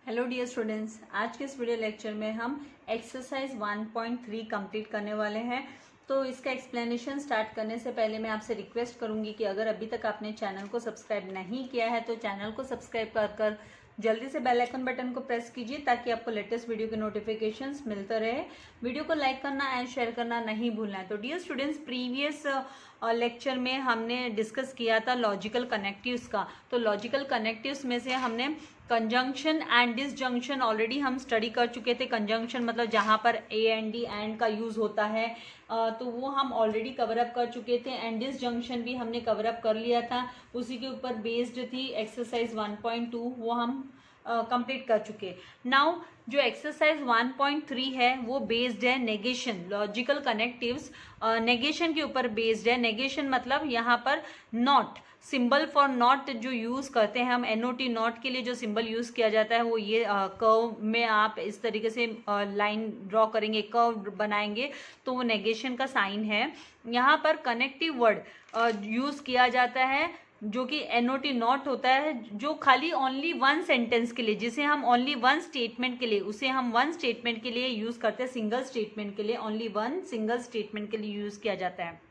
Hello dear students, आज के इस वीडियो लेक्चर में हम एक्सरसाइज 1.3 कंप्लीट करने वाले हैं। तो इसका एक्सप्लेनेशन स्टार्ट करने से पहले मैं आपसे रिक्वेस्ट करूंगी कि अगर अभी तक आपने चैनल को सब्सक्राइब नहीं किया है तो चैनल को सब्सक्राइब कर जल्दी से बेल आइकन बटन को प्रेस कीजिए ताकि आपको लेटेस्ट वीडियो के नोटिफिकेशंस मिलते रहे। वीडियो को लाइक करना एंड शेयर करना नहीं भूलना है। तो डियर स्टूडेंट्स, प्रीवियस लेक्चर में हमने डिस्कस किया था लॉजिकल कनेक्टिव्स का। तो लॉजिकल कनेक्टिव्स में से हमने कंजंक्शन एंड डिसजंक्शन ऑलरेडी हम स्टडी कर चुके थे। कंजंक्शन मतलब जहाँ पर ए एंड डी एंड का यूज होता है, तो वो हम ऑलरेडी कवर अप कर चुके थे। एंड डिसजंक्शन भी हमने कवर अप कर लिया था, उसी के ऊपर बेस्ड थी एक्सरसाइज 1.2, वो हम कंप्लीट कर चुके। नाउ जो एक्सरसाइज 1.3 है वो बेस्ड है नेगेशन, लॉजिकल कनेक्टिव्स नेगेशन के ऊपर बेस्ड है। नेगेशन मतलब यहाँ पर नॉट, सिंबल फॉर नॉट जो यूज करते हैं हम, NOT नॉट के लिए जो सिंबल यूज किया जाता है वो ये कर्व में आप इस तरीके से लाइन ड्रॉ करेंगे, कर्व बनाएंगे, तो वो नेगेशन का साइन है। यहाँ पर कनेक्टिव वर्ड यूज किया जाता है जो कि NOT नॉट होता है, जो खाली ओनली वन सेंटेंस के लिए, जिसे हम ओनली वन स्टेटमेंट के लिए, उसे हम वन स्टेटमेंट के लिए यूज करते हैं, सिंगल स्टेटमेंट के लिए, ओनली वन सिंगल स्टेटमेंट के लिए यूज किया जाता है।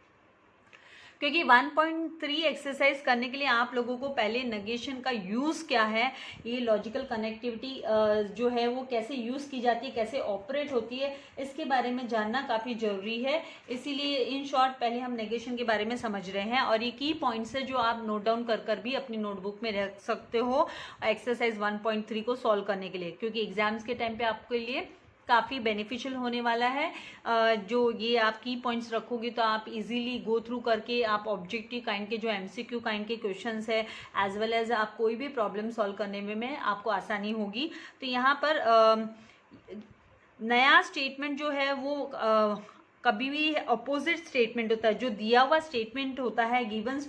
क्योंकि 1.3 एक्सरसाइज करने के लिए आप लोगों को पहले नेगेशन का यूज़ क्या है, ये लॉजिकल कनेक्टिविटी जो है वो कैसे यूज़ की जाती है, कैसे ऑपरेट होती है, इसके बारे में जानना काफ़ी ज़रूरी है। इसीलिए इन शॉर्ट पहले हम नेगेशन के बारे में समझ रहे हैं, और ये की पॉइंट्स है जो आप नोट डाउन कर भी अपनी नोटबुक में रख सकते हो एक्सरसाइज 1.3 को सॉल्व करने के लिए, क्योंकि एग्जाम्स के टाइम पे आपके लिए काफ़ी बेनिफिशियल होने वाला है। जो ये आप की पॉइंट्स रखोगे तो आप इजीली गो थ्रू करके आप ऑब्जेक्टिव काइंड के जो MCQ काइंड के क्वेश्चंस है एज वेल एज आप कोई भी प्रॉब्लम सॉल्व करने में आपको आसानी होगी। तो यहाँ पर नया स्टेटमेंट जो है वो कभी भी अपोजिट स्टेटमेंट होता है। जो दिया हुआ स्टेटमेंट होता है गिवन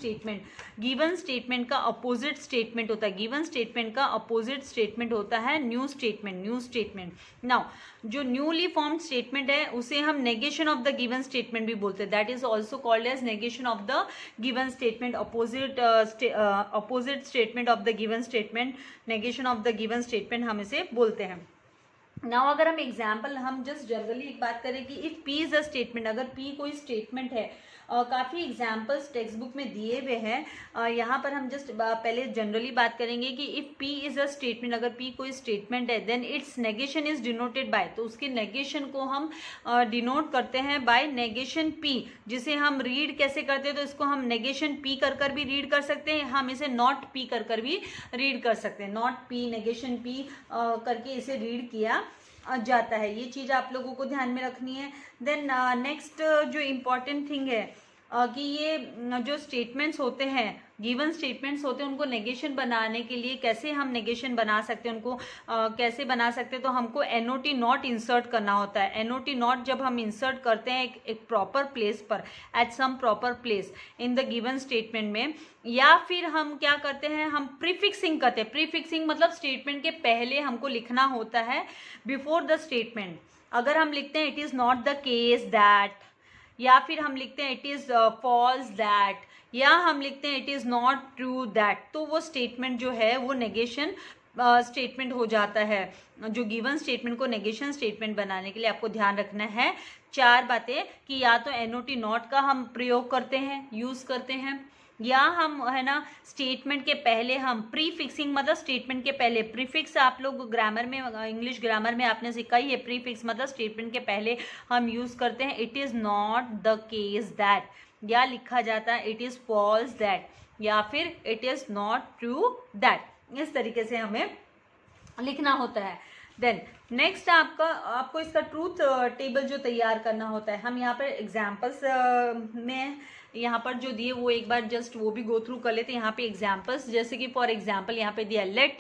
स्टेटमेंट का अपोजिट स्टेटमेंट होता है, गिवन स्टेटमेंट का अपोजिट स्टेटमेंट होता है न्यू स्टेटमेंट। नाउ जो न्यूली फॉर्म्ड स्टेटमेंट है उसे हम negation of the given statement भी बोलते हैं, that is also called as negation of the given statement, opposite statement of the given statement, negation of the given statement हम इसे बोलते हैं। नाउ अगर हम एग्जाम्पल, हम जस्ट जनरली एक बात करें कि if P is a statement, अगर P कोई स्टेटमेंट है, काफ़ी एग्जाम्पल्स टेक्स्ट बुक में दिए हुए हैं। यहाँ पर हम जस्ट पहले जनरली बात करेंगे कि if P is a statement, अगर P कोई स्टेटमेंट है then its negation is denoted by, तो उसके नेगेशन को हम डिनोट करते हैं बाय नेगेशन P, जिसे हम रीड कैसे करते हैं, तो इसको हम नेगेशन P कर भी रीड कर सकते हैं, हम इसे नॉट P कर भी रीड कर सकते हैं। नॉट P नेगेशन P करके इसे रीड किया जाता है। ये चीज़ आप लोगों को ध्यान में रखनी है। देन नेक्स्ट जो इम्पॉर्टेंट थिंग है कि ये जो स्टेटमेंट्स होते हैं, गिवन स्टेटमेंट्स होते हैं, उनको नेगेशन बनाने के लिए कैसे हम नेगेशन बना सकते हैं, उनको कैसे बना सकते हैं, तो हमको NOT नॉट इंसर्ट करना होता है। NOT नॉट जब हम इंसर्ट करते हैं एक प्रॉपर प्लेस पर, at some proper place in the given statement में, या फिर हम क्या करते हैं, हम प्रीफिक्सिंग करते हैं। प्रीफिक्सिंग मतलब स्टेटमेंट के पहले हमको लिखना होता है बिफोर द स्टेटमेंट। अगर हम लिखते हैं it is not the case that, या फिर हम लिखते हैं इट इज़ फॉल्स दैट, या हम लिखते हैं it is not true that, तो वो स्टेटमेंट जो है वो नेगेशन स्टेटमेंट हो जाता है। जो गिवन स्टेटमेंट को नेगेशन स्टेटमेंट बनाने के लिए आपको ध्यान रखना है 4 बातें, कि या तो NOT नॉट का हम प्रयोग करते हैं, यूज़ करते हैं, या हम है ना स्टेटमेंट के पहले हम प्रीफिक्सिंग, मतलब स्टेटमेंट के पहले प्रीफिक्स, आप लोग ग्रामर में, इंग्लिश ग्रामर में आपने सीखा ही है, प्रीफिक्स मतलब स्टेटमेंट के पहले हम यूज़ करते हैं it is not the case that, या लिखा जाता है इट इज़ फॉल्स दैट, या फिर it is not true that. इस तरीके से हमें लिखना होता है। देन नेक्स्ट आपको इसका ट्रूथ टेबल जो तैयार करना होता है, हम यहाँ पर एग्जाम्पल्स में यहाँ पर जो दिए वो एक बार जस्ट वो भी गो थ्रू कर लेते हैं। यहाँ पे एग्जाम्पल्स, जैसे कि फॉर एग्जाम्पल यहाँ पे दिया लेट,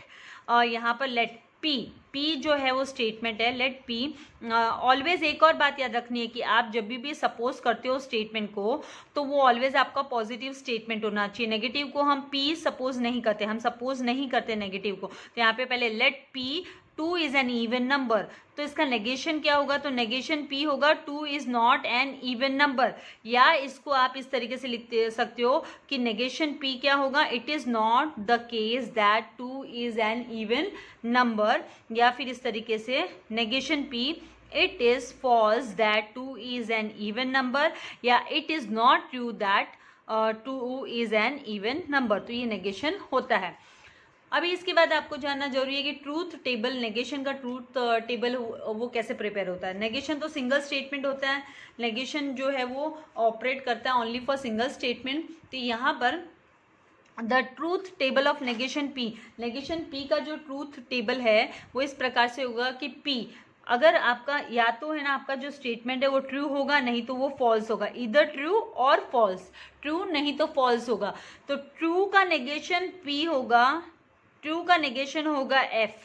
यहाँ पर लेट P पी जो है वो स्टेटमेंट है, लेट पी। ऑलवेज एक और बात याद रखनी है कि आप जब भी सपोज करते हो स्टेटमेंट को तो वो ऑलवेज आपका पॉजिटिव स्टेटमेंट होना चाहिए। नेगेटिव को हम पी सपोज नहीं करते, हम सपोज नहीं करते नेगेटिव को। तो यहाँ पे पहले let P 2 is an even number, तो इसका नेगेशन क्या होगा, तो नेगेशन पी होगा 2 is not an even number. या इसको आप इस तरीके से लिख सकते हो कि नेगेशन पी क्या होगा, it is not the case that 2 is an even number. या फिर इस तरीके से negation P it is false that 2 is an even number, या it is not true that 2 is an even number। तो ये नेगेशन होता है। अभी इसके बाद आपको जानना जरूरी है कि ट्रूथ टेबल, नेगेशन का ट्रूथ टेबल वो कैसे प्रिपेयर होता है। नेगेशन तो सिंगल स्टेटमेंट होता है, नेगेशन जो है वो ऑपरेट करता है ओनली फॉर सिंगल स्टेटमेंट। तो यहाँ पर the truth table of negation P, negation P का जो ट्रूथ टेबल है वो इस प्रकार से होगा कि पी अगर आपका या तो है ना आपका जो स्टेटमेंट है वो ट्रू होगा, नहीं तो वो फॉल्स होगा। इधर ट्रू और फॉल्स, ट्रू नहीं तो फॉल्स होगा। तो ट्रू का नेगेशन पी होगा, ट्रू का नेगेशन होगा एफ,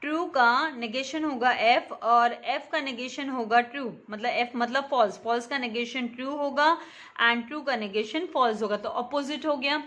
ट्रू का नेगेशन होगा एफ, और एफ का नेगेशन होगा ट्रू, मतलब एफ मतलब फॉल्स, फॉल्स का नेगेशन ट्रू होगा एंड ट्रू का नेगेशन फॉल्स होगा। तो अपोजिट हो गया।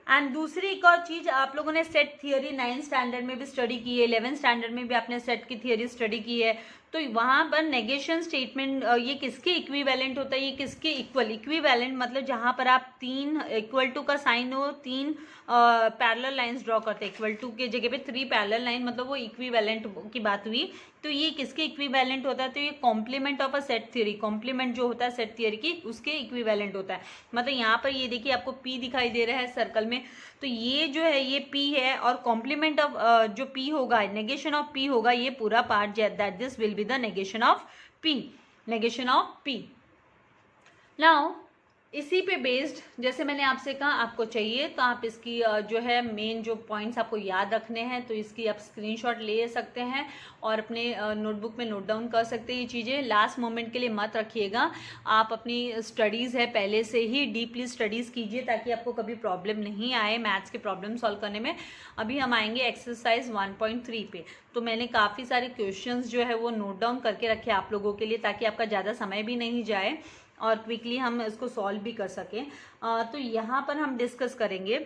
एंड दूसरी एक और चीज, आप लोगों ने सेट थियरी 9th स्टैंडर्ड में भी स्टडी की है, 11th स्टैंडर्ड में भी आपने सेट की थियरी स्टडी की है। तो वहां पर नेगेशन स्टेटमेंट ये किसके इक्विवेलेंट होता है, ये किसके इक्वल, इक्विवेलेंट मतलब जहां पर आप 3 इक्वल टू का साइन हो, 3 पैरेलल लाइंस ड्रॉ करते हैं, इक्वल टू के जगह पे 3 पैरेलल लाइन, मतलब वो इक्विवेलेंट की बात हुई। तो ये किसके इक्विवेलेंट होता है, तो ये complement of a set theory, complement जो होता है सेट थ्योरी की उसके इक्विवेलेंट होता है। मतलब यहाँ पर ये देखिए आपको पी दिखाई दे रहा है सर्कल में, तो ये जो है ये पी है, और कॉम्प्लीमेंट ऑफ जो पी होगा, नेगेशन ऑफ पी होगा, ये पूरा part that this will be the negation of P, negation of P. Now इसी पे बेस्ड, जैसे मैंने आपसे कहा आपको चाहिए तो आप इसकी जो है मेन जो पॉइंट्स आपको याद रखने हैं, तो इसकी आप स्क्रीनशॉट ले सकते हैं और अपने नोटबुक में नोट डाउन कर सकते हैं। ये चीज़ें लास्ट मोमेंट के लिए मत रखिएगा, आप अपनी स्टडीज़ है पहले से ही डीपली स्टडीज़ कीजिए ताकि आपको कभी प्रॉब्लम नहीं आए मैथ्स के प्रॉब्लम सॉल्व करने में। अभी हम आएंगे एक्सरसाइज 1.3 पे। तो मैंने काफ़ी सारे क्वेश्चंस जो है वो नोट डाउन करके रखे आप लोगों के लिए, ताकि आपका ज़्यादा समय भी नहीं जाए और क्विकली हम इसको सॉल्व भी कर सकें। तो यहाँ पर हम डिस्कस करेंगे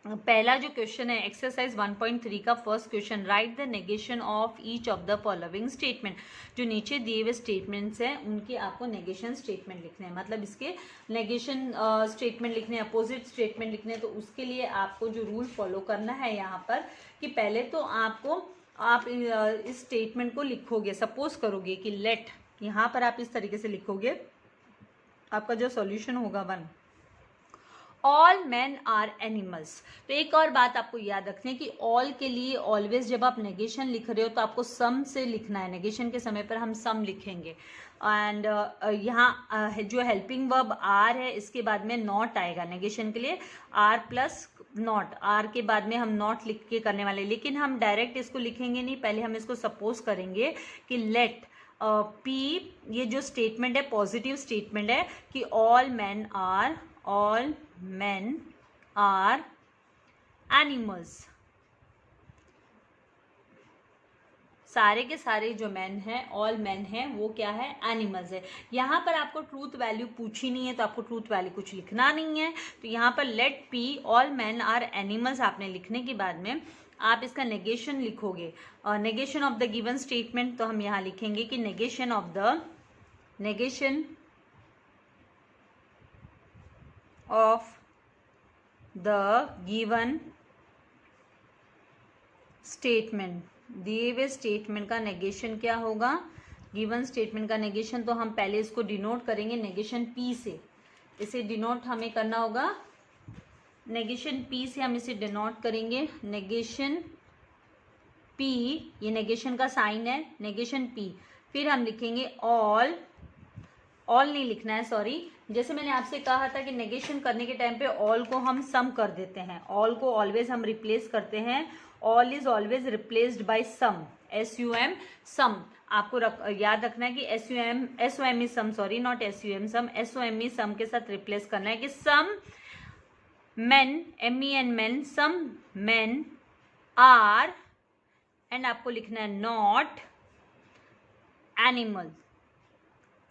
पहला जो क्वेश्चन है एक्सरसाइज 1.3 का first question, right the negation of each of the following statement. जो नीचे दिए हुए स्टेटमेंट्स हैं उनके आपको नेगेशन स्टेटमेंट लिखने हैं, मतलब इसके नेगेशन स्टेटमेंट लिखने हैं, अपोजिट स्टेटमेंट लिखने हैं। तो उसके लिए आपको जो रूल फॉलो करना है यहाँ पर कि पहले तो आप इस स्टेटमेंट को लिखोगे, सपोज करोगे कि लेट, यहाँ पर आप इस तरीके से लिखोगे, आपका जो सॉल्यूशन होगा 1, ऑल मैन आर एनिमल्स। तो एक और बात आपको याद रखनी है कि ऑल के लिए ऑलवेज जब आप नेगेशन लिख रहे हो तो आपको सम से लिखना है, नेगेशन के समय पर हम सम लिखेंगे। एंड यहाँ जो हेल्पिंग वर्ब आर है इसके बाद में नॉट आएगा नेगेशन के लिए, आर प्लस नॉट, आर के बाद में हम नॉट लिख के करने वाले, लेकिन हम डायरेक्ट इसको लिखेंगे नहीं, पहले हम इसको सपोज करेंगे कि लेट पी, ये जो स्टेटमेंट है पॉजिटिव स्टेटमेंट है कि ऑल मैन आर एनिमल्स, सारे के सारे जो मैन है, ऑल मैन है, वो क्या है, एनिमल्स है। यहाँ पर आपको ट्रूथ वैल्यू पूछी नहीं है तो आपको ट्रूथ वैल्यू कुछ लिखना नहीं है। तो यहाँ पर let P all man are animals आपने लिखने के बाद में आप इसका नेगेशन लिखोगे, negation of the given statement. तो हम यहाँ लिखेंगे कि negation of the given statement, दिए हुए स्टेटमेंट का नेगेशन क्या होगा, गिवन स्टेटमेंट का नेगेशन। तो हम पहले इसको डिनोट करेंगे नेगेशन पी से, इसे डिनोट हमें करना होगा, नेगेशन पी से हम इसे डिनोट करेंगे, नेगेशन पी, ये नेगेशन का साइन है, नेगेशन पी। फिर हम लिखेंगे ऑल नहीं लिखना है, सॉरी, जैसे मैंने आपसे कहा था कि नेगेशन करने के टाइम पे ऑल को हम सम कर देते हैं, ऑल को ऑलवेज हम रिप्लेस करते हैं, all is always replaced by some, SUM sum. आपको याद रखना है कि SOM is some, sorry not SUM sum, SOM is some के साथ रिप्लेस करना है कि some men, MEN men, some men are and आपको लिखना है not animal.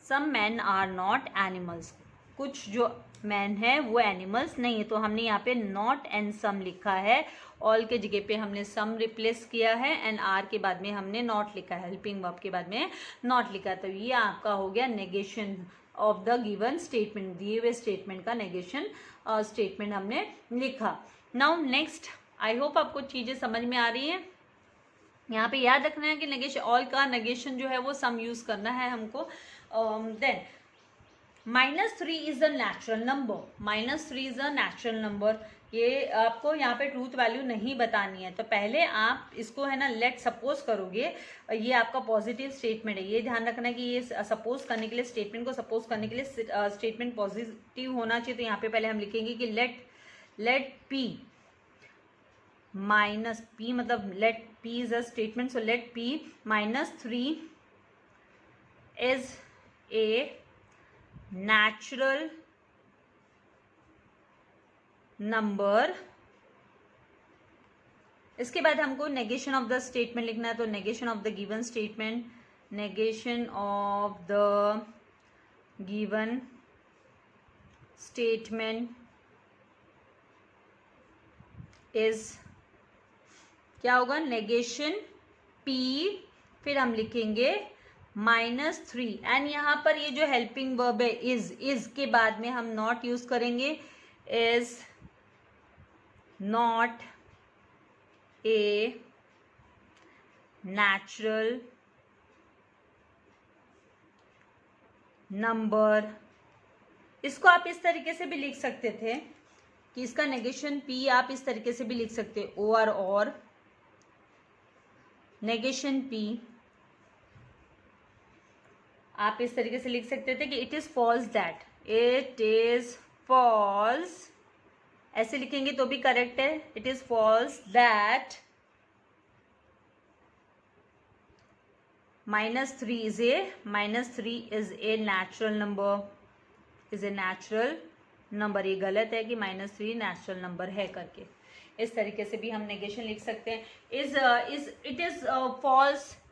Some man are not animals, कुछ जो मैन है वो एनिमल्स नहीं है। तो हमने यहाँ पे नॉट एंड सम लिखा है, ऑल के जगह पे हमने सम रिप्लेस किया है एंड आर के बाद में हमने नॉट लिखा है, हेल्पिंग वर्ब के बाद में नॉट लिखा है। तो ये आपका हो गया negation of the given statement, दिए हुए स्टेटमेंट का नेगेशन स्टेटमेंट हमने लिखा। नाउ नेक्स्ट, आई होप आपको चीजें समझ में आ रही हैं। यहाँ पे याद रखना है कि नेगेशन, ऑल का नेगेशन जो है वो सम यूज करना है हमको। Then -3 is a natural number, -3 is a natural number. ये आपको यहाँ पे ट्रूथ वैल्यू नहीं बतानी है, तो पहले आप इसको है ना लेट सपोज करोगे। ये आपका पॉजिटिव स्टेटमेंट है, ये ध्यान रखना है कि ये सपोज करने के लिए, स्टेटमेंट को सपोज करने के लिए स्टेटमेंट पॉजिटिव होना चाहिए। तो यहाँ पे पहले हम लिखेंगे कि लेट P माइनस P, मतलब let P is a statement, so let P -3 is a natural number. इसके बाद हमको नेगेशन ऑफ द स्टेटमेंट लिखना है। तो negation of the given statement, negation of the given statement is क्या होगा, negation P, फिर हम लिखेंगे -3 एंड यहाँ पर ये जो हेल्पिंग वर्ब है इज के बाद में हम नॉट यूज करेंगे। Is not a natural number. इसको आप इस तरीके से भी लिख सकते थे कि इसका नेगेशन P आप इस तरीके से भी लिख सकते, और नेगेशन P आप इस तरीके से लिख सकते थे कि it is false that, it is false, ऐसे लिखेंगे तो भी करेक्ट है। It is false that -3 is a natural number, is a natural number. ये गलत है कि -3 नेचुरल नंबर है करके, इस तरीके से भी हम नेगेशन लिख सकते हैं।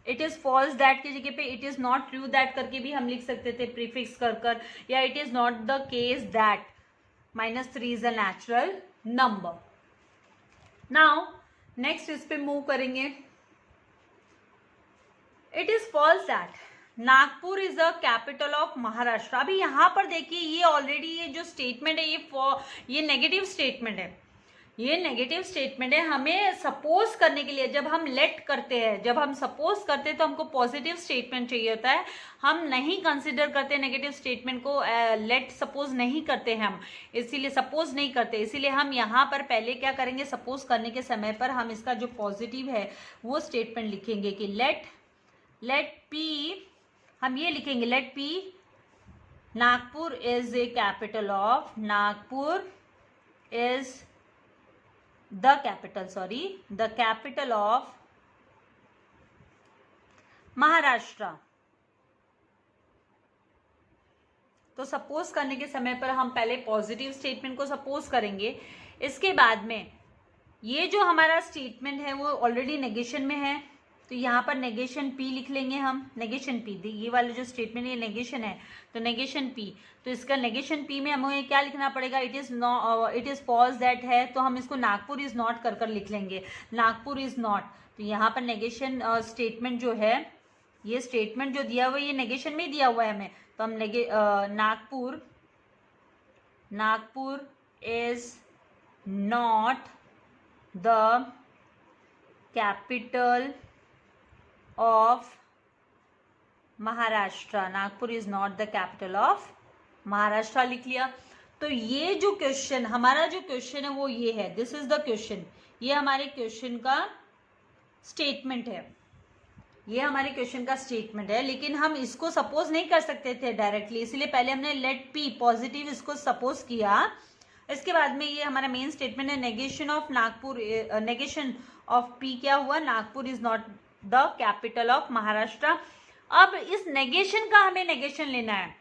इट इज फॉल्स दैट की जगह पे it is not true that करके भी हम लिख सकते थे प्रीफिक्स कर, या it is not the case that -3 is a natural number. Now next इस पे मूव करेंगे। It is false that Nagpur is the capital of Maharashtra. अभी यहाँ पर देखिए, ये ऑलरेडी ये जो स्टेटमेंट है ये नेगेटिव स्टेटमेंट है, ये नेगेटिव स्टेटमेंट है। हमें सपोज करने के लिए जब हम लेट करते हैं, जब हम सपोज करते हैं तो हमको पॉजिटिव स्टेटमेंट चाहिए होता है। हम नहीं कंसिडर करते नेगेटिव स्टेटमेंट को, लेट सपोज नहीं करते हैं हम, इसीलिए सपोज नहीं करते। इसीलिए हम यहाँ पर पहले क्या करेंगे, सपोज करने के समय पर हम इसका जो पॉजिटिव है वो स्टेटमेंट लिखेंगे कि लेट P, हम ये लिखेंगे let P Nagpur is a capital of, Nagpur is the capital of Maharashtra. तो सपोज करने के समय पर हम पहले पॉजिटिव स्टेटमेंट को सपोज करेंगे। इसके बाद में ये जो हमारा स्टेटमेंट है वो ऑलरेडी नेगेशन में है, तो यहाँ पर नेगेशन P लिख लेंगे हम, नेगेशन P, ये वाला जो स्टेटमेंट ये नेगेशन है तो नेगेशन P। तो इसका नेगेशन P में हमें क्या लिखना पड़ेगा, इट इज फॉल्स दैट है, तो हम इसको नागपुर इज नॉट कर लिख लेंगे, नागपुर इज नॉट। तो यहाँ पर नेगेशन स्टेटमेंट जो है, ये स्टेटमेंट जो दिया हुआ है ये नेगेशन में दिया हुआ है हमें, तो हम Nagpur is not the capital of Maharashtra, Nagpur is not the capital of Maharashtra लिख लिया। तो ये जो क्वेश्चन, हमारा जो क्वेश्चन है वो ये है, दिस इज द क्वेश्चन, ये हमारे क्वेश्चन का स्टेटमेंट है, ये हमारे क्वेश्चन का स्टेटमेंट है। लेकिन हम इसको सपोज नहीं कर सकते थे डायरेक्टली, इसलिए पहले हमने लेट P पॉजिटिव इसको सपोज किया। इसके बाद में ये हमारा मेन स्टेटमेंट है, नेगेशन ऑफ P क्या हुआ, Nagpur is not the capital of Maharashtra. अब इस नेगेशन का हमें नेगेशन लेना है,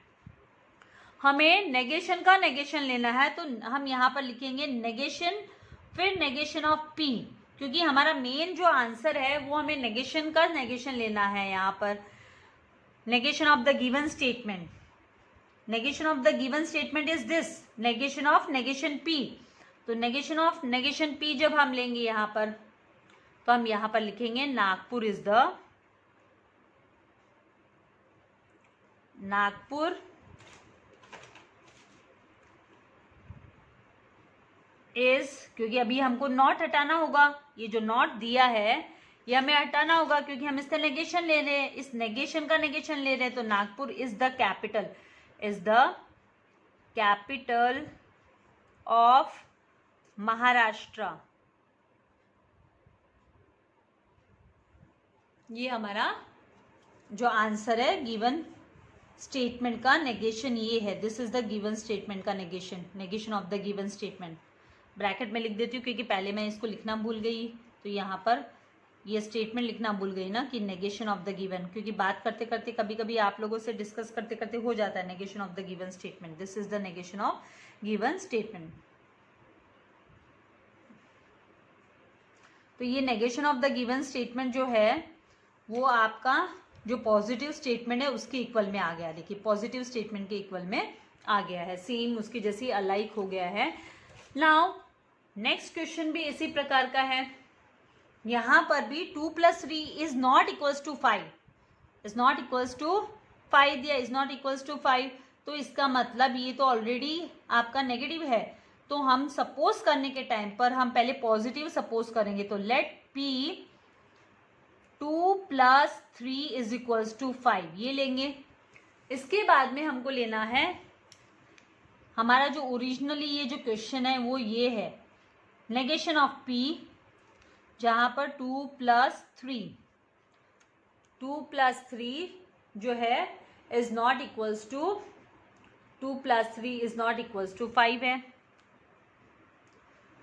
हमें नेगेशन का नेगेशन लेना है, तो हम यहाँ पर लिखेंगे नेगेशन, फिर नेगेशन ऑफ P, क्योंकि हमारा मेन जो आंसर है वो हमें नेगेशन का नेगेशन लेना है। यहाँ पर negation of the given statement, negation of the given statement is this, negation of negation P। तो negation of negation P जब हम लेंगे यहाँ पर, तो हम यहाँ पर लिखेंगे Nagpur is the, Nagpur is, क्योंकि अभी हमको नॉट हटाना होगा, ये जो नॉट दिया है ये हमें हटाना होगा क्योंकि हम इसका नेगेशन ले रहे हैं, इस नेगेशन का नेगेशन ले रहे हैं। तो Nagpur is the capital, is the capital of Maharashtra. ये हमारा जो आंसर है गिवन स्टेटमेंट का नेगेशन ये है। This is the given statement का negation, negation of the given statement. Bracket में लिख देती हूँ क्योंकि पहले मैं इसको लिखना भूल गई, तो यहाँ पर ये स्टेटमेंट लिखना भूल गई ना कि नेगेशन ऑफ द गिवन, क्योंकि बात करते करते कभी कभी आप लोगों से डिस्कस करते करते हो जाता है negation of the given statement. This is the negation of given statement. तो ये negation of the given statement जो है वो आपका जो पॉजिटिव स्टेटमेंट है उसके इक्वल में आ गया। देखिए पॉजिटिव स्टेटमेंट के इक्वल में आ गया है, सेम उसकी जैसी अलाइक हो गया है। नाउ नेक्स्ट क्वेश्चन भी इसी प्रकार का है। यहां पर भी 2 + 3 is not equals to 5, is not equals to 5 दिया, इज नॉट इक्वल्स टू 5। तो इसका मतलब ये तो ऑलरेडी आपका नेगेटिव है, तो हम सपोज करने के टाइम पर हम पहले पॉजिटिव सपोज करेंगे। तो let P 2 + 3 is equals to 5 ये लेंगे। इसके बाद में हमको लेना है, हमारा जो ओरिजिनली ये जो क्वेश्चन है वो ये है नेगेशन ऑफ P, जहां पर 2 + 3, 2 + 3 जो है is not equals to, 2 + 3 is not equals to 5 है,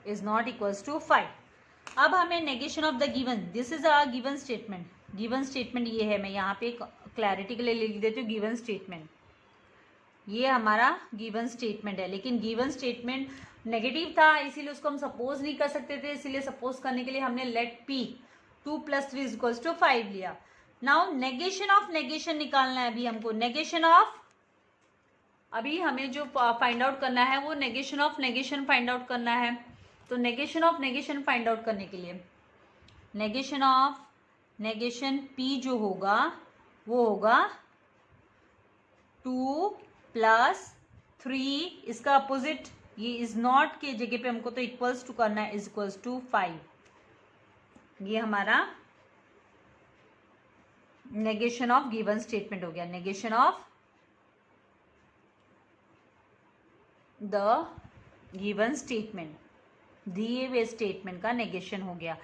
इज नॉट इक्वल्स टू 5। अब हमें negation of the given, this is a given statement, given statement ये है, मैं यहाँ पे क्लैरिटी के लिए लिख देती हूँ गिवन स्टेटमेंट। ये हमारा गिवन स्टेटमेंट है, लेकिन गिवन स्टेटमेंट नेगेटिव था इसीलिए उसको हम सपोज नहीं कर सकते थे, इसीलिए सपोज करने के लिए हमने let P 2 + 3 is equals to 5 लिया। नाउ नेगेशन ऑफ नेगेशन निकालना है अभी हमको, नेगेशन ऑफ, अभी हमें जो फाइंड आउट करना है वो negation of negation find out करना है। तो negation of negation find out करने के लिए नेगेशन ऑफ नेगेशन P जो होगा वो होगा 2 + 3, इसका अपोजिट ये इज नॉट के जगह पे हमको तो इक्वल्स टू करना है, इज इक्वल्स टू 5। ये हमारा नेगेशन ऑफ गिवन स्टेटमेंट हो गया, negation of the given statement, दिए हुए स्टेटमेंट का नेगेशन हो गया।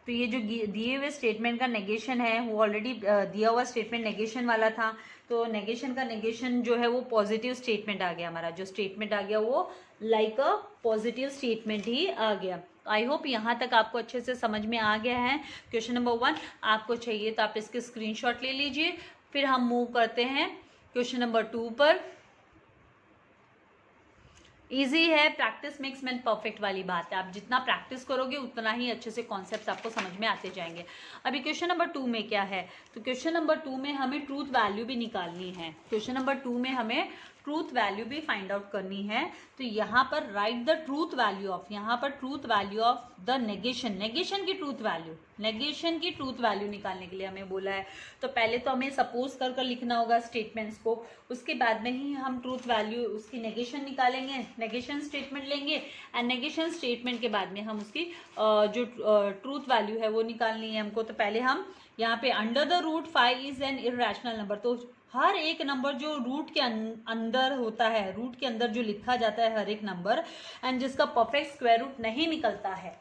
तो ये जो दिए हुए स्टेटमेंट का नेगेशन है वो ऑलरेडी दिया हुआ स्टेटमेंट नेगेशन वाला था, तो नेगेशन का नेगेशन जो है वो पॉजिटिव स्टेटमेंट आ गया। हमारा जो स्टेटमेंट आ गया वो लाइक अ पॉजिटिव स्टेटमेंट ही आ गया। आई होप यहाँ तक आपको अच्छे से समझ में आ गया है। क्वेश्चन नंबर 1 आपको चाहिए तो आप इसके स्क्रीनशॉट ले लीजिए। फिर हम मूव करते हैं क्वेश्चन नंबर 2 पर। इजी है, प्रैक्टिस मेक्स मैन परफेक्ट वाली बात है। आप जितना प्रैक्टिस करोगे उतना ही अच्छे से कॉन्सेप्ट्स आपको समझ में आते जाएंगे। अभी क्वेश्चन नंबर 2 में क्या है, तो क्वेश्चन नंबर 2 में हमें ट्रूथ वैल्यू भी निकालनी है। क्वेश्चन नंबर 2 में हमें ट्रूथ वैल्यू भी फाइंड आउट करनी है। तो यहाँ पर right the truth value of, यहाँ पर truth value of the negation, negation की ट्रूथ वैल्यू, नेगेशन की ट्रूथ वैल्यू निकालने के लिए हमें बोला है। तो पहले तो हमें सपोज कर कर लिखना होगा स्टेटमेंट्स को, उसके बाद में ही हम ट्रूथ वैल्यू उसकी नेगेशन निकालेंगे, नेगेशन स्टेटमेंट लेंगे एंड नेगेशन स्टेटमेंट के बाद में हम उसकी जो ट्रूथ वैल्यू है वो निकालनी है हमको। तो पहले हम यहाँ पे under the root 5 is an irrational number, तो हर एक नंबर जो रूट के अंदर होता है, रूट के अंदर जो लिखा जाता है हर एक नंबर एंड जिसका परफेक्ट स्क्वायर रूट नहीं निकलता है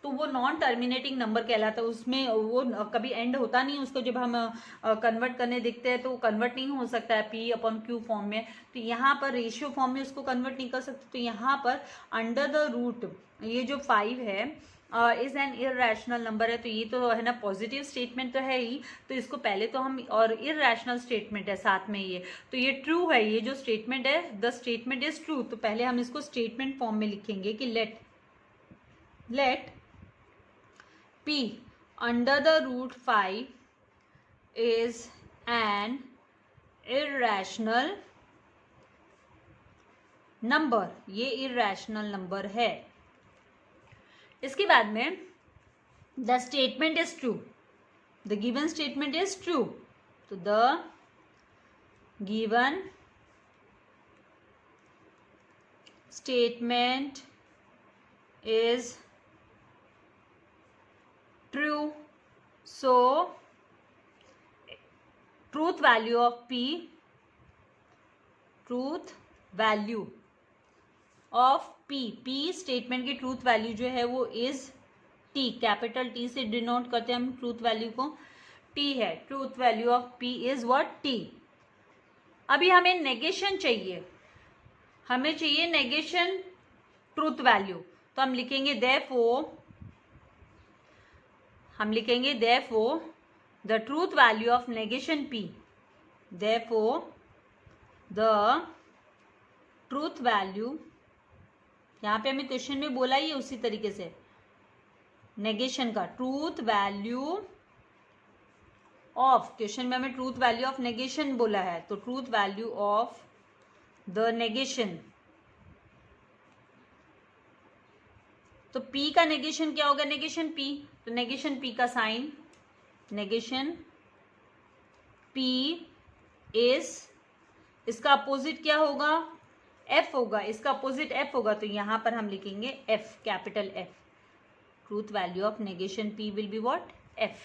तो वो नॉन टर्मिनेटिंग नंबर कहलाता है। उसमें वो कभी एंड होता नहीं, उसको जब हम कन्वर्ट करने देखते हैं तो वो कन्वर्ट नहीं हो सकता है P/Q फॉर्म में। तो यहाँ पर रेशियो फॉर्म में उसको कन्वर्ट नहीं कर सकते। तो यहाँ पर अंडर द रूट ये जो 5 है इज एन इररेशनल नंबर है, तो ये तो है ना पॉजिटिव स्टेटमेंट तो है ही, तो इसको पहले तो हम, और इररेशनल स्टेटमेंट है साथ में ये, तो ये ट्रू है। ये जो स्टेटमेंट है द स्टेटमेंट इज ट्रू, तो पहले हम इसको स्टेटमेंट फॉर्म में लिखेंगे कि let p under the root 5 is an irrational number, ये इरेशनल नंबर है। इसके बाद में the statement is true, the given statement is true, तो the given statement is true, so truth value of p, truth value of p statement की truth value जो है वो इज t, कैपिटल T से डिनोट करते हैं हम truth value को, t है। Truth value of p is what, t। अभी हमें नेगेशन चाहिए, हमें चाहिए नेगेशन ट्रूथ वैल्यू, तो हम लिखेंगे therefore the truth value of negation p, therefore the truth value, यहाँ पे हमें क्वेश्चन में बोला ही है उसी तरीके से नेगेशन का, ट्रूथ वैल्यू ऑफ, क्वेश्चन में हमें ट्रूथ वैल्यू ऑफ नेगेशन बोला है, तो truth value of the negation, तो p का नेगेशन क्या होगा, नेगेशन p, तो नेगेशन p का साइन, नेगेशन p इज, इसका अपोजिट क्या होगा, f होगा, इसका अपोजिट f होगा, तो यहां पर हम लिखेंगे f, capital F, truth value of negation p will be what, f।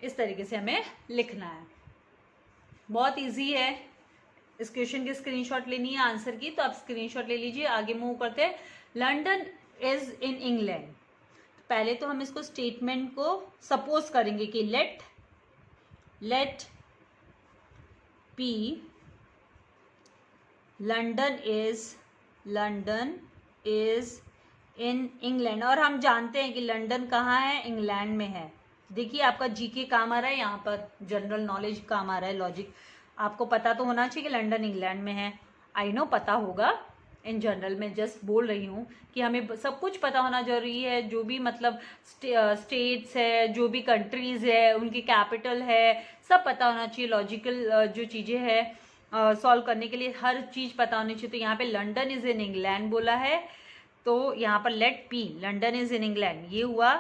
इस तरीके से हमें लिखना है, बहुत इजी है। इस क्वेश्चन की स्क्रीनशॉट लेनी है आंसर की, तो आप स्क्रीनशॉट ले लीजिए। आगे मूव करते हैं, लंदन इज इन इंग्लैंड, पहले तो हम इसको स्टेटमेंट को सपोज करेंगे कि let p London is in England, और हम जानते हैं कि लंदन कहाँ है, इंग्लैंड में है। देखिए आपका जीके काम आ रहा है, यहाँ पर जनरल नॉलेज काम आ रहा है, लॉजिक आपको पता तो होना चाहिए कि लंदन इंग्लैंड में है। आई नो पता होगा, इन जनरल में जस्ट बोल रही हूँ कि हमें सब कुछ पता होना जरूरी है, जो भी मतलब स्टेट्स है, जो भी कंट्रीज है, उनकी कैपिटल है, सब पता होना चाहिए। लॉजिकल जो चीज़ें हैं सॉल्व करने के लिए हर चीज़ पता होनी चाहिए। तो यहाँ पे लंदन इज इन इंग्लैंड बोला है, तो यहाँ पर let p London is in England, ये हुआ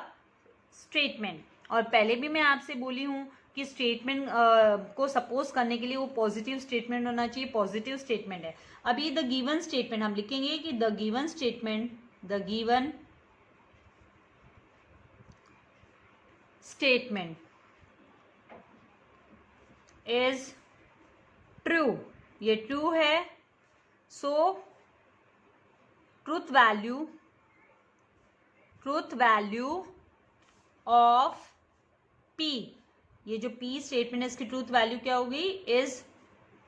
स्टेटमेंट। और पहले भी मैं आपसे बोली हूँ कि स्टेटमेंट को सपोज करने के लिए वो पॉजिटिव स्टेटमेंट होना चाहिए, पॉजिटिव स्टेटमेंट है। अभी द गिवन स्टेटमेंट हम लिखेंगे कि the given statement is true, ये ट्रू है, सो ट्रूथ वैल्यू ऑफ p, ये जो p स्टेटमेंट है इसकी ट्रूथ वैल्यू क्या होगी, इज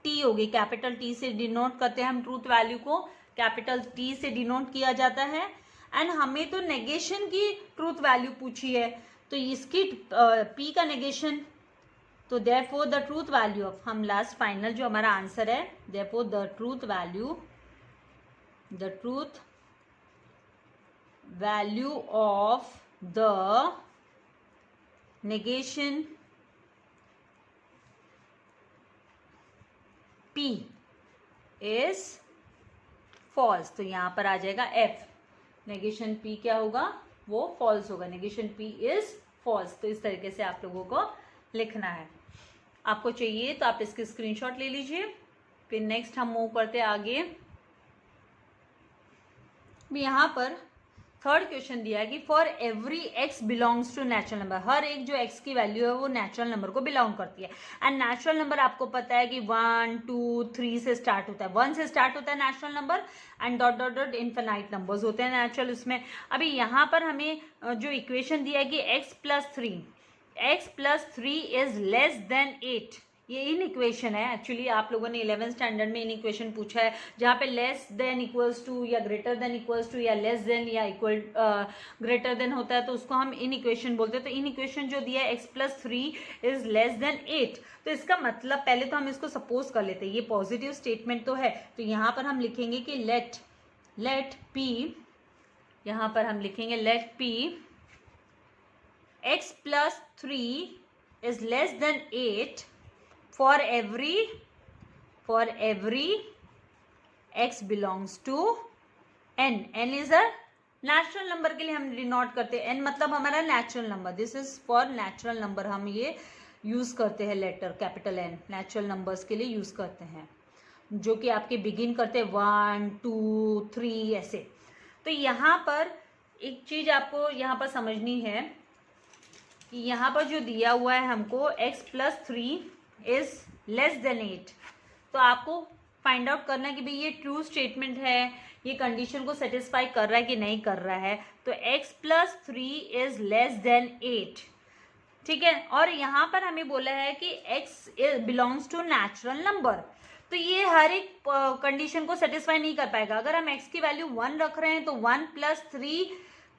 t होगी, कैपिटल T से डिनोट करते हैं हम ट्रूथ वैल्यू को, कैपिटल T से डिनोट किया जाता है। एंड हमें तो नेगेशन की ट्रूथ वैल्यू पूछी है, तो इसकी p का नेगेशन, तो therefore the truth value of, हम लास्ट फाइनल जो हमारा आंसर है, therefore the truth value of the negation p is false, तो यहां पर आ जाएगा f, नेगेशन p क्या होगा, वो फॉल्स होगा, नेगेशन p इज फॉल्स। तो इस तरीके से आप लोगों को लिखना है। आपको चाहिए तो आप इसके स्क्रीनशॉट ले लीजिए। फिर नेक्स्ट हम मूव करते हैं आगे। यहाँ पर थर्ड क्वेश्चन दिया है कि for every x belongs to natural number, हर एक जो x की वैल्यू है वो नेचुरल नंबर को बिलोंग करती है। एंड नेचुरल नंबर आपको पता है कि 1 2 3 से स्टार्ट होता है, 1 से स्टार्ट होता है natural number, and dot dot dot infinite numbers होते हैं नेचुरल उसमें। अभी यहाँ पर हमें जो इक्वेशन दिया है कि x plus 3 is less than 8, ये इन इक्वेशन है। एक्चुअली आप लोगों ने 11th स्टैंडर्ड में इन इक्वेशन पूछा है, जहाँ पे लेस देन इक्वल्स टू या ग्रेटर देन इक्वल्स टू या लेस देन या इक्वल ग्रेटर देन होता है, तो उसको हम इन इक्वेशन बोलते हैं। तो इन इक्वेशन जो दिया है x plus 3 is less than 8, तो इसका मतलब पहले तो हम इसको सपोज कर लेते हैं, ये पॉजिटिव स्टेटमेंट तो है, तो यहाँ पर हम लिखेंगे कि लेट p, यहाँ पर हम लिखेंगे let p x plus 3 is less than 8 for every x belongs to n. n is a natural number के लिए हम डिनोट करते हैं, n मतलब हमारा natural number, this is for natural number, हम ये यूज करते हैं letter capital N natural numbers के लिए यूज करते हैं, जो कि आपके बिगिन करते हैं 1 2 3 ऐसे। तो यहाँ पर एक चीज आपको यहाँ पर समझनी है कि यहाँ पर जो दिया हुआ है हमको x plus 3 is less than 8, तो आपको फाइंड आउट करना है कि भाई ये ट्रू स्टेटमेंट है, ये कंडीशन को सेटिस्फाई कर रहा है कि नहीं कर रहा है। तो x plus 3 is less than 8, ठीक है। और यहाँ पर हमें बोला है कि x belongs to natural number, तो ये हर एक कंडीशन को सेटिस्फाई नहीं कर पाएगा। अगर हम x की वैल्यू 1 रख रहे हैं तो 1 plus 3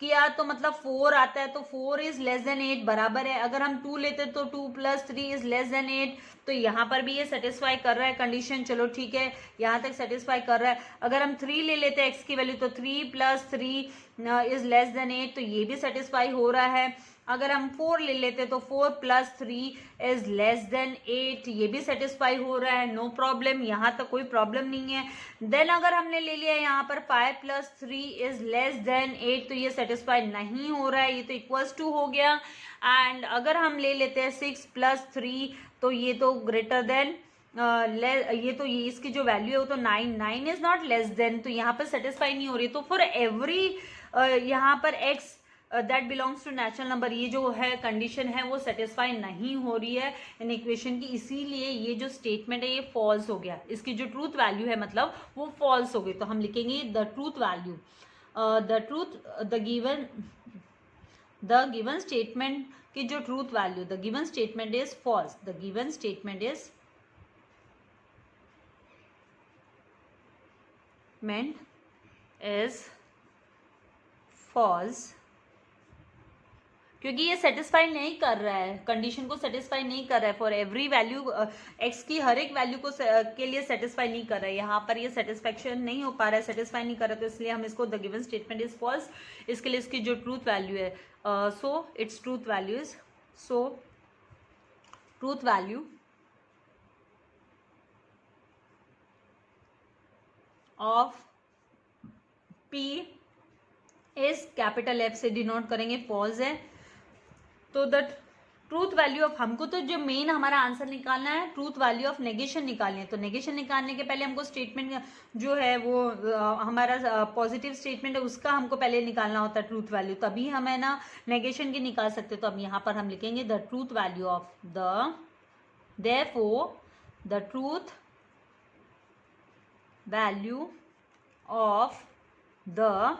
किया तो मतलब 4 आता है, तो 4 इज लेस देन 8 बराबर है। अगर हम 2 लेते तो 2 plus 3 इज लेस देन 8, तो यहाँ पर भी ये सेटिस्फाई कर रहा है कंडीशन, चलो ठीक है, यहाँ तक सेटिस्फाई कर रहा है। अगर हम 3 ले लेते हैं x की वैल्यू तो 3 plus 3 इज लेस देन 8, तो ये भी सेटिस्फाई हो रहा है। अगर हम 4 ले लेते तो 4 plus 3 इज लेस देन 8, ये भी सेटिस्फाई हो रहा है, नो प्रॉब्लम, यहाँ तक कोई प्रॉब्लम नहीं है। देन अगर हमने ले लिया यहाँ पर 5 plus 3 इज लेस देन 8, तो ये सेटिस्फाई नहीं हो रहा है, ये तो इक्वल्स टू हो गया। एंड अगर हम ले लेते हैं 6 plus 3, तो ये तो ग्रेटर देन ये इसकी जो वैल्यू है वो तो 9 इज नॉट लेस देन, तो यहाँ पर सेटिस्फाई नहीं हो रही। तो फॉर एवरी यहाँ पर x that belongs to natural number, ये जो है कंडीशन है वो सेटिस्फाई नहीं हो रही है इन इक्वेशन की, इसीलिए ये जो स्टेटमेंट है ये फॉल्स हो गया, इसकी जो ट्रूथ वैल्यू है मतलब वो फॉल्स हो गई। तो हम लिखेंगे the truth value, the given statement की जो truth value, the given statement is false, the given statement is false, क्योंकि ये सेटिस्फाई नहीं कर रहा है, कंडीशन को सेटिस्फाई नहीं कर रहा है। फॉर एवरी वैल्यू x की हर एक वैल्यू को के लिए सेटिस्फाई नहीं कर रहा है, यहाँ पर ये सेटिस्फैक्शन नहीं हो पा रहा है, सेटिस्फाई नहीं कर रहा है, तो इसलिए हम इसको the given statement is false, इसके लिए इसकी जो ट्रूथ वैल्यू है, so its truth value is, so truth value of p is capital F से डिनोट करेंगे, फॉल्स है। तो द ट्रूथ वैल्यू ऑफ, हमको तो जो मेन हमारा आंसर निकालना है ट्रूथ वैल्यू ऑफ नेगेशन निकालनी है, तो नेगेशन निकालने के पहले हमको स्टेटमेंट जो है वो हमारा पॉजिटिव स्टेटमेंट है उसका हमको पहले निकालना होता है ट्रूथ वैल्यू, तभी हमें ना नेगेशन की निकाल सकते। तो अब यहाँ पर हम लिखेंगे the truth value of therefore the truth value of the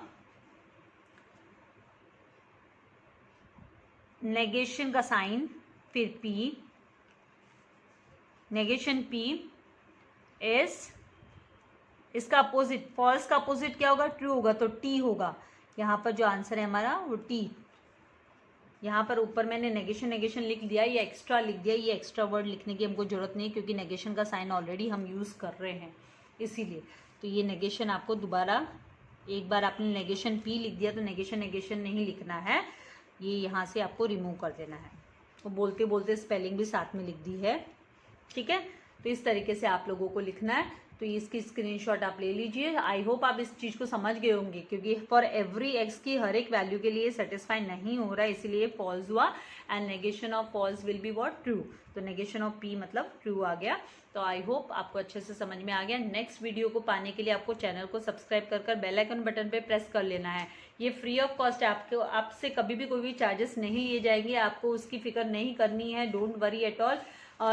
negation का साइन, फिर p, नेगेशन p इज, इसका अपोजिट, फॉल्स का अपोजिट क्या होगा, ट्रू होगा, तो t होगा। यहाँ पर जो आंसर है हमारा वो t, यहाँ पर ऊपर मैंने नेगेशन लिख दिया, ये एक्स्ट्रा लिख दिया, ये एक्स्ट्रा वर्ड लिखने की हमको जरूरत नहीं, क्योंकि नेगेशन का साइन ऑलरेडी हम यूज़ कर रहे हैं इसीलिए। तो ये नेगेशन आपको दोबारा, एक बार आपने नेगेशन p लिख दिया तो नेगेशन नहीं लिखना है, ये यहाँ से आपको रिमूव कर देना है। तो बोलते बोलते स्पेलिंग भी साथ में लिख दी है, ठीक है। तो इस तरीके से आप लोगों को लिखना है, तो इसकी स्क्रीनशॉट आप ले लीजिए। आई होप आप इस चीज़ को समझ गए होंगे, क्योंकि फॉर एवरी x की हर एक वैल्यू के लिए सेटिस्फाई नहीं हो रहा है, इसीलिए फॉल्स हुआ। And negation of false will be what, true, तो नेगेशन ऑफ p मतलब ट्रू आ गया। तो आई होप आपको अच्छे से समझ में आ गया। नेक्स्ट वीडियो को पाने के लिए आपको चैनल को सब्सक्राइब कर बेल आइकन बटन पे प्रेस कर लेना है। ये फ्री ऑफ कॉस्ट है, आपको आपसे कभी भी कोई भी चार्जेस नहीं लिए जाएंगे, आपको उसकी फिक्र नहीं करनी है, don't worry at all.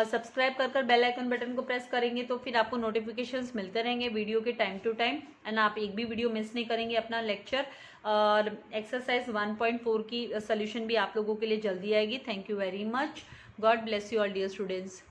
Subscribe कर बेल आइकन बटन को प्रेस करेंगे तो फिर आपको नोटिफिकेशंस मिलते रहेंगे वीडियो के टाइम टू टाइम, एंड आप एक भी वीडियो मिस नहीं करेंगे अपना लेक्चर। और एक्सरसाइज 1.4 की सोल्यूशन भी आप लोगों के लिए जल्दी आएगी। Thank you very much, god bless you all dear students.